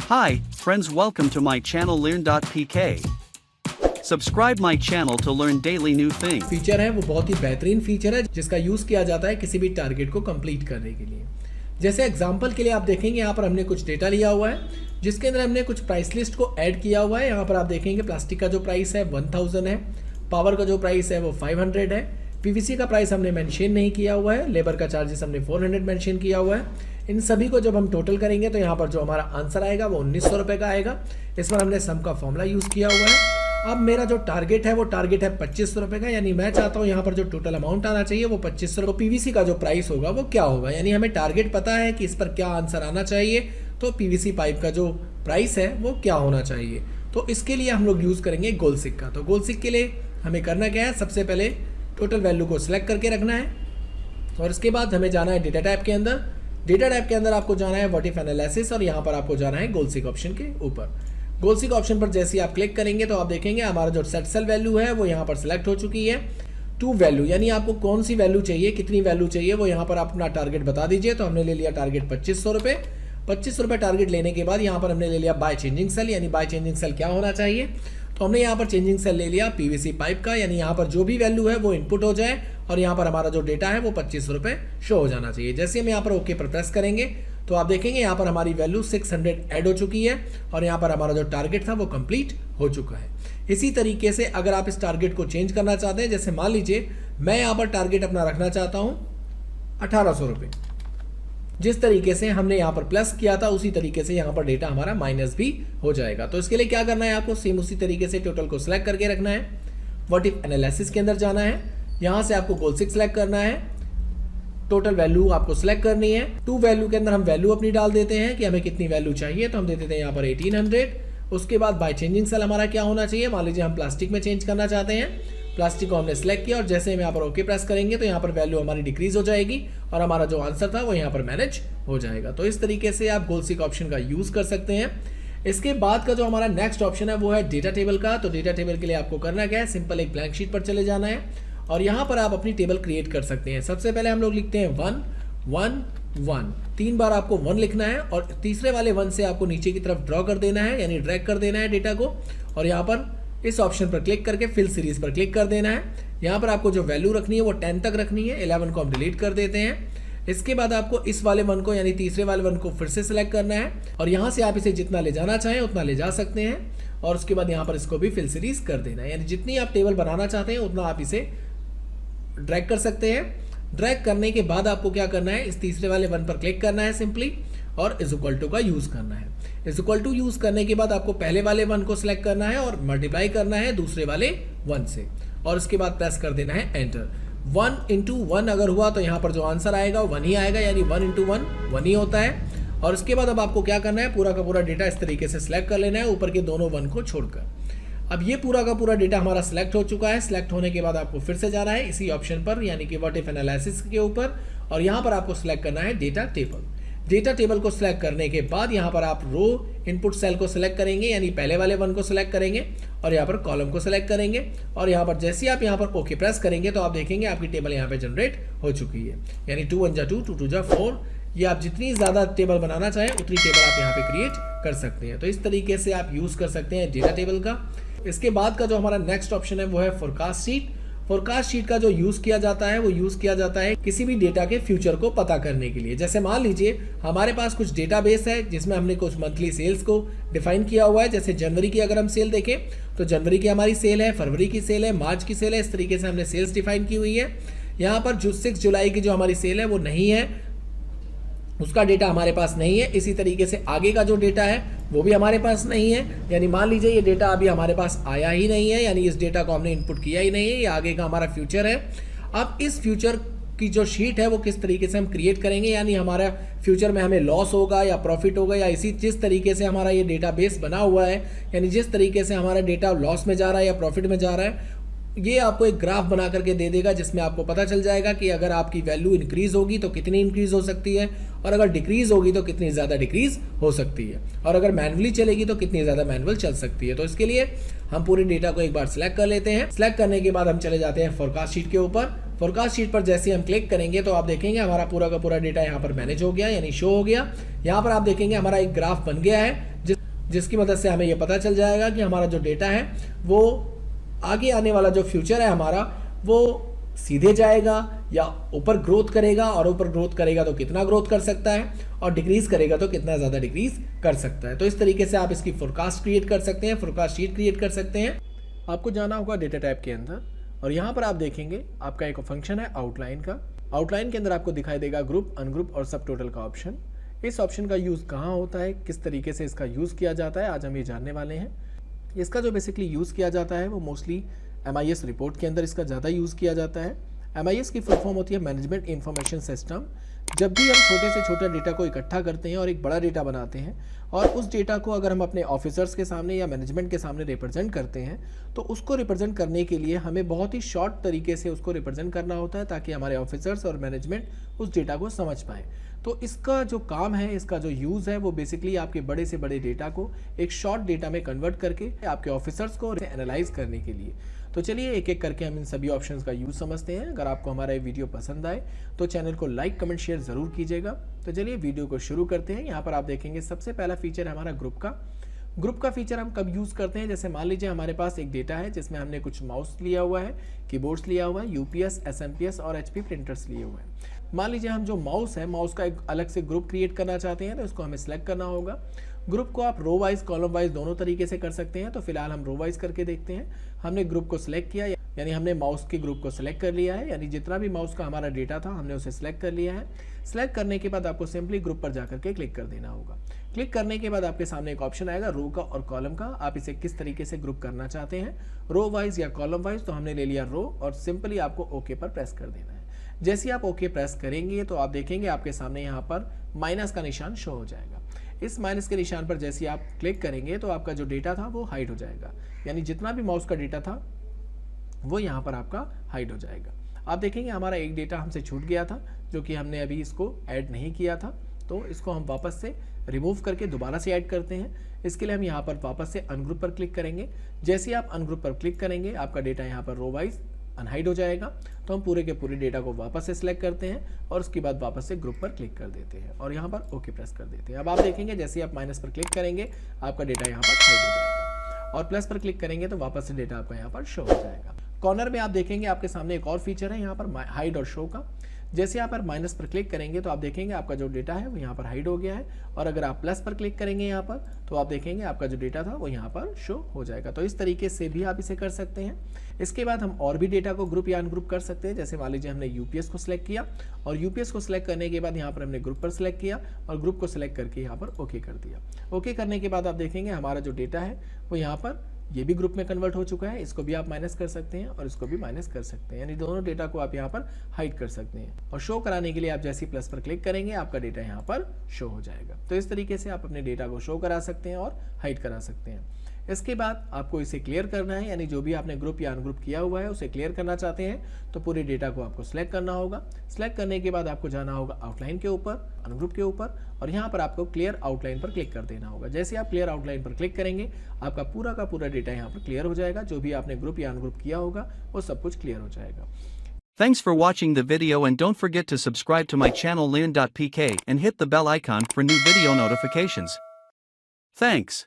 Hi, friends, welcome to my channel learn.pk. Subscribe my channel to learn daily new things. Feature है वो बहुत ही बेहतरीन feature है जिसका यूज़ किया जाता है किसी भी टारगेट को कंप्लीट करने के लिए। जैसे एग्जांपल के लिए आप देखेंगे यहाँ पर हमने कुछ डेटा लिया हुआ है जिसके अंदर हमने कुछ प्राइस लिस्ट को ऐड किया हुआ है। यहाँ पर आप देखेंगे प्लास्टिक का जो प्राइस है 1000 है, पावर का जो प्राइस है वो 500 है, पीवीसी का प्राइस हमने मेंशन नहीं किया हुआ है, लेबर का चार्जेस हमने 400 मेंशन किया हुआ है। इन सभी को जब हम टोटल करेंगे तो यहाँ पर जो हमारा आंसर आएगा वो 1900 रुपये का आएगा। इस पर हमने सम का फॉर्मूला यूज़ किया हुआ है। अब मेरा जो टारगेट है वो टारगेट है 2500 रुपये का, यानी मैं चाहता हूँ यहाँ पर जो टोटल अमाउंट आना चाहिए वो 2500। तो पीवीसी का जो प्राइस होगा वो क्या होगा, यानी हमें टारगेट पता है कि इस पर क्या आंसर आना चाहिए, तो पीवीसी पाइप का जो प्राइस है वो क्या होना चाहिए। तो इसके लिए हम लोग यूज़ करेंगे गोल सिक्का। तो गोल सिक्के के लिए हमें करना क्या है, सबसे पहले टोटल वैल्यू को सिलेक्ट करके रखना है और इसके बाद हमें जाना है डेटा टाइप के अंदर। डेटा टाइप के अंदर आपको जाना है व्हाट इफ एनालिसिस और यहाँ पर आपको जाना है गोल सिक ऑप्शन के ऊपर। गोल सिक ऑप्शन पर जैसे ही आप क्लिक करेंगे तो आप देखेंगे हमारा जो सेट सेल वैल्यू है वो यहाँ पर सिलेक्ट हो चुकी है। टू वैल्यू यानी आपको कौन सी वैल्यू चाहिए, कितनी वैल्यू चाहिए, वो यहाँ पर आप अपना टारगेट बता दीजिए। तो हमने ले लिया टारगेट 2500 रुपये। 2500 रुपये टारगेट लेने के बाद यहाँ पर हमने ले लिया बाय चेंजिंग सेल, यानी बाय चेंजिंग सेल क्या होना चाहिए। तो हमने यहाँ पर चेंजिंग सेल ले लिया पीवीसी पाइप का, यानी यहाँ पर जो भी वैल्यू है वो इनपुट हो जाए और यहाँ पर हमारा जो डेटा है वो 2500 रुपये शो हो जाना चाहिए। जैसे हम यहाँ पर ओके पर प्रेस करेंगे तो आप देखेंगे यहाँ पर हमारी वैल्यू 600 ऐड हो चुकी है और यहाँ पर हमारा जो टारगेट था वो कंप्लीट हो चुका है। इसी तरीके से अगर आप इस टारगेट को चेंज करना चाहते हैं, जैसे मान लीजिए मैं यहाँ पर टारगेट अपना रखना चाहता हूँ 1800 रुपये, जिस तरीके से हमने यहाँ पर प्लस किया था उसी तरीके से यहाँ पर डेटा हमारा माइनस भी हो जाएगा। तो इसके लिए क्या करना है, आपको सेम उसी तरीके से टोटल को सिलेक्ट करके रखना है। व्हाट इफ एनालिसिस के अंदर जाना है, यहाँ से आपको गोल सिक सिलेक्ट करना है, टोटल वैल्यू आपको सिलेक्ट करनी है। टू वैल्यू के अंदर हम वैल्यू अपनी डाल देते हैं कि हमें कितनी वैल्यू चाहिए, तो हम दे देते हैं यहाँ पर 1800। उसके बाद बाय चेंजिंग सेल हमारा क्या होना चाहिए, मान लीजिए हम प्लास्टिक में चेंज करना चाहते हैं, प्लास्टिक को हमने सेलेक्ट किया और जैसे हम यहाँ पर ओके प्रेस करेंगे तो यहाँ पर वैल्यू हमारी डिक्रीज हो जाएगी और हमारा जो आंसर था वो यहाँ पर मैनेज हो जाएगा। तो इस तरीके से आप गोल सिक ऑप्शन का यूज कर सकते हैं। इसके बाद का जो हमारा नेक्स्ट ऑप्शन है वो है डेटा टेबल का। तो डेटा टेबल के लिए आपको करना क्या है, सिंपल एक ब्लैंक शीट पर चले जाना है और यहाँ पर आप अपनी टेबल क्रिएट कर सकते हैं। सबसे पहले हम लोग लिखते हैं 1 1 1, 3 बार आपको 1 लिखना है और तीसरे वाले 1 से आपको नीचे की तरफ ड्रॉ कर देना है, यानी ड्रैग कर देना है डेटा को और यहाँ पर इस ऑप्शन पर क्लिक करके फिल सीरीज पर क्लिक कर देना है। यहाँ पर आपको जो वैल्यू रखनी है वो 10 तक रखनी है, 11 को हम डिलीट कर देते हैं। इसके बाद आपको इस वाले 1 को यानी तीसरे वाले 1 को फिर से सिलेक्ट करना है और यहाँ से आप इसे जितना ले जाना चाहें उतना ले जा सकते हैं और उसके बाद यहाँ पर इसको भी फिल सीरीज कर देना है, यानी जितनी आप टेबल बनाना चाहते हैं उतना आप इसे ड्रैग कर सकते हैं। ड्रैग करने के बाद आपको क्या करना है, इस तीसरे वाले 1 पर क्लिक करना है सिंपली और इज इक्वल टू का यूज करना है। इज इक्वल टू यूज करने के बाद आपको पहले वाले 1 को सिलेक्ट करना है और मल्टीप्लाई करना है दूसरे वाले 1 से और उसके बाद प्रेस कर देना है एंटर। 1 इंटू 1 अगर हुआ तो यहाँ पर जो आंसर आएगा 1 ही आएगा, यानी 1 इंटू 1 1 ही होता है। और उसके बाद अब आपको क्या करना है, पूरा का पूरा डेटा इस तरीके से सिलेक्ट कर लेना है ऊपर के दोनों 1 को छोड़कर। अब ये पूरा का पूरा डेटा हमारा सिलेक्ट हो चुका है। सिलेक्ट होने के बाद आपको फिर से जाना है इसी ऑप्शन पर, यानी कि व्हाट इफ एनालिसिस के ऊपर और यहाँ पर आपको सिलेक्ट करना है डेटा टेबल। डेटा टेबल को सिलेक्ट करने के बाद यहाँ पर आप रो इनपुट सेल को सिलेक्ट करेंगे, यानी पहले वाले 1 को सिलेक्ट करेंगे और यहाँ पर कॉलम को सिलेक्ट करेंगे और यहाँ पर जैसे ही आप यहाँ पर ओके प्रेस करेंगे तो आप देखेंगे आपकी टेबल यहाँ पे जनरेट हो चुकी है, यानी 2 1 जा 2 2 2 जा 4। ये आप जितनी ज़्यादा टेबल बनाना चाहें उतनी टेबल आप यहाँ पे क्रिएट कर सकते हैं। तो इस तरीके से आप यूज़ कर सकते हैं डेटा टेबल का। इसके बाद का जो हमारा नेक्स्ट ऑप्शन है वो है फोरकास्ट शीट। फोरकास्ट शीट का जो यूज़ किया जाता है वो यूज़ किया जाता है किसी भी डेटा के फ्यूचर को पता करने के लिए। जैसे मान लीजिए हमारे पास कुछ डेटाबेस है जिसमें हमने कुछ मंथली सेल्स को डिफाइन किया हुआ है। जैसे जनवरी की अगर हम सेल देखें तो जनवरी की हमारी सेल है, फरवरी की सेल है, मार्च की सेल है, इस तरीके से हमने सेल्स डिफाइन की हुई है। यहाँ पर जो 6 जुलाई की जो हमारी सेल है वो नहीं है, उसका डेटा हमारे पास नहीं है। इसी तरीके से आगे का जो डेटा है वो भी हमारे पास नहीं है, यानी मान लीजिए ये डेटा अभी हमारे पास आया ही नहीं है, यानी इस डेटा को हमने इनपुट किया ही नहीं है, ये आगे का हमारा फ्यूचर है। अब इस फ्यूचर की जो शीट है वो किस तरीके से हम क्रिएट करेंगे, यानी हमारा फ्यूचर में हमें लॉस होगा या प्रॉफिट होगा, या इसी जिस तरीके से हमारा ये डेटाबेस बना हुआ है, यानी जिस तरीके से हमारा डेटा लॉस में जा रहा है या प्रॉफिट में जा रहा है, ये आपको एक ग्राफ बना करके दे देगा जिसमें आपको पता चल जाएगा कि अगर आपकी वैल्यू इंक्रीज होगी तो कितनी इंक्रीज हो सकती है और अगर डिक्रीज होगी तो कितनी ज़्यादा डिक्रीज हो सकती है और अगर मैनुअली चलेगी तो कितनी ज़्यादा मैनुअल चल सकती है। तो इसके लिए हम पूरे डेटा को एक बार सिलेक्ट कर लेते हैं। सिलेक्ट करने के बाद हम चले जाते हैं फोरकास्ट शीट के ऊपर। फोरकास्ट शीट पर जैसे हम क्लिक करेंगे तो आप देखेंगे हमारा पूरा का पूरा डेटा यहाँ पर मैनेज हो गया, यानी शो हो गया। यहाँ पर आप देखेंगे हमारा एक ग्राफ बन गया है जिसकी मदद से हमें ये पता चल जाएगा कि हमारा जो डेटा है वो आगे आने वाला जो फ्यूचर है हमारा वो सीधे जाएगा या ऊपर ग्रोथ करेगा, और ऊपर ग्रोथ करेगा तो कितना ग्रोथ कर सकता है, और डिक्रीज करेगा तो कितना ज़्यादा डिक्रीज कर सकता है। तो इस तरीके से आप इसकी फोरकास्ट क्रिएट कर सकते हैं, फोरकास्ट शीट क्रिएट कर सकते हैं। आपको जाना होगा डेटा टाइप के अंदर, और यहाँ पर आप देखेंगे आपका एक फंक्शन है आउटलाइन का। आउटलाइन के अंदर आपको दिखाई देगा ग्रुप, अनग्रुप और सब टोटल का ऑप्शन। इस ऑप्शन का यूज़ कहाँ होता है, किस तरीके से इसका यूज़ किया जाता है, आज हम ये जानने वाले हैं। इसका जो बेसिकली यूज़ किया जाता है वो मोस्टली MIS रिपोर्ट के अंदर इसका ज़्यादा यूज़ किया जाता है। MIS की फुल फॉर्म होती है मैनेजमेंट इंफॉर्मेशन सिस्टम। जब भी हम छोटे से छोटे डेटा को इकट्ठा करते हैं और एक बड़ा डेटा बनाते हैं, और उस डेटा को अगर हम अपने ऑफिसर्स के सामने या मैनेजमेंट के सामने रिप्रेजेंट करते हैं, तो उसको रिप्रेजेंट करने के लिए हमें बहुत ही शॉर्ट तरीके से उसको रिप्रेजेंट करना होता है, ताकि हमारे ऑफिसर्स और मैनेजमेंट उस डेटा को समझ पाए। तो इसका जो काम है, इसका जो यूज़ है, वो बेसिकली आपके बड़े से बड़े डेटा को एक शॉर्ट डेटा में कन्वर्ट करके आपके ऑफिसर्स को एनालाइज करने के लिए। तो चलिए एक एक करके हम इन सभी ऑप्शंस का यूज़ समझते हैं। अगर आपको हमारा ये वीडियो पसंद आए तो चैनल को लाइक, कमेंट, शेयर ज़रूर कीजिएगा। तो चलिए वीडियो को शुरू करते हैं। यहाँ पर आप देखेंगे सबसे पहला फीचर है हमारा ग्रुप का। ग्रुप का फीचर हम कब यूज़ करते हैं, जैसे मान लीजिए हमारे पास एक डेटा है जिसमें हमने कुछ माउस लिया हुआ है, कीबोर्ड्स लिया हुआ है, UPS, SMPS और HP प्रिंटर्स लिए हुए हैं। मान लीजिए हम जो माउस है, माउस का एक अलग से ग्रुप क्रिएट करना चाहते हैं, तो इसको हमें सेलेक्ट करना होगा। ग्रुप को आप रो वाइज, कॉलम वाइज दोनों तरीके से कर सकते हैं। तो फिलहाल हम रो वाइज करके देखते हैं। हमने ग्रुप को सिलेक्ट किया, यानी हमने माउस के ग्रुप को सिलेक्ट कर लिया है, यानी जितना भी माउस का हमारा डेटा था हमने उसे सिलेक्ट कर लिया है। सिलेक्ट करने के बाद आपको सिंपली ग्रुप पर जाकर के क्लिक कर देना होगा। क्लिक करने के बाद आपके सामने एक ऑप्शन आएगा रो का और कॉलम का। आप इसे किस तरीके से ग्रुप करना चाहते हैं, रो वाइज या कॉलम वाइज। तो हमने ले लिया रो, और सिंपली आपको ओके पर प्रेस कर देना है। जैसे आप ओके प्रेस करेंगे तो आप देखेंगे आपके सामने यहाँ पर माइनस का निशान शो हो जाएगा। इस माइनस के निशान पर जैसे आप क्लिक करेंगे तो आपका जो डेटा था वो हाइड हो जाएगा, यानी जितना भी माउस का डेटा था वो यहाँ पर आपका हाइड हो जाएगा। आप देखेंगे हमारा एक डेटा हमसे छूट गया था, जो कि हमने अभी इसको ऐड नहीं किया था। तो इसको हम वापस से रिमूव करके दोबारा से ऐड करते हैं। इसके लिए हम यहाँ पर वापस से अनग्रुप पर क्लिक करेंगे। जैसे आप अनग्रुप पर क्लिक करेंगे आपका डेटा यहाँ पर रो वाइज अनहाइड हो जाएगा। तो हम पूरे के पूरे डेटा को वापस से सिलेक्ट करते हैं और उसके बाद वापस से ग्रुप पर क्लिक कर देते हैं और यहाँ पर ओके प्रेस कर देते हैं। अब आप देखेंगे जैसे आप माइनस पर क्लिक करेंगे आपका डेटा यहाँ पर हाइड हो जाएगा, और प्लस पर क्लिक करेंगे तो वापस से डेटा आपका यहाँ पर शो हो जाएगा। कॉर्नर में आप देखेंगे आपके सामने एक और फीचर है यहाँ पर हाइड और शो का। जैसे यहाँ पर माइनस पर क्लिक करेंगे तो आप देखेंगे आपका जो डेटा है वो यहाँ पर हाइड हो गया है, और अगर आप प्लस पर क्लिक करेंगे यहाँ पर तो आप देखेंगे आपका जो डेटा था वो यहाँ पर शो हो जाएगा। तो इस तरीके से भी आप इसे कर सकते हैं। इसके बाद हम और भी डेटा को ग्रुप या अनग्रुप कर सकते हैं। जैसे मान लीजिए हमने UPS को सिलेक्ट किया, और UPS को सिलेक्ट करने के बाद यहाँ पर हमने ग्रुप पर सिलेक्ट किया और ग्रुप को सिलेक्ट करके यहाँ पर ओके कर दिया। ओके करने के बाद आप देखेंगे हमारा जो डेटा है वो यहाँ पर ये भी ग्रुप में कन्वर्ट हो चुका है। इसको भी आप माइनस कर सकते हैं और इसको भी माइनस कर सकते हैं, यानी दोनों डेटा को आप यहाँ पर हाइड कर सकते हैं। और शो कराने के लिए आप जैसे ही प्लस पर क्लिक करेंगे आपका डेटा यहाँ पर शो हो जाएगा। तो इस तरीके से आप अपने डेटा को शो करा सकते हैं और हाइड करा सकते हैं। इसके बाद आपको इसे क्लियर करना है, यानी जो भी आपने ग्रुप या अनग्रुप किया हुआ है उसे क्लियर करना चाहते हैं तो पूरे डेटा को आपको सिलेक्ट करना होगा। सिलेक्ट करने के बाद आपको जाना होगा आउटलाइन के ऊपर, अनग्रुप के ऊपर, और यहाँ पर आपको क्लियर आउटलाइन पर क्लिक कर देना होगा। जैसे आप क्लियर आउटलाइन पर क्लिक करेंगे आपका पूरा का पूरा डेटा यहाँ पर क्लियर हो जाएगा। जो भी आपने ग्रुप या अनग्रुप किया होगा वो सब कुछ क्लियर हो जाएगा। Thanks for watching the video, and don't forget to subscribe to my channel learn.pk and hit the bell icon for new video notifications. Thanks.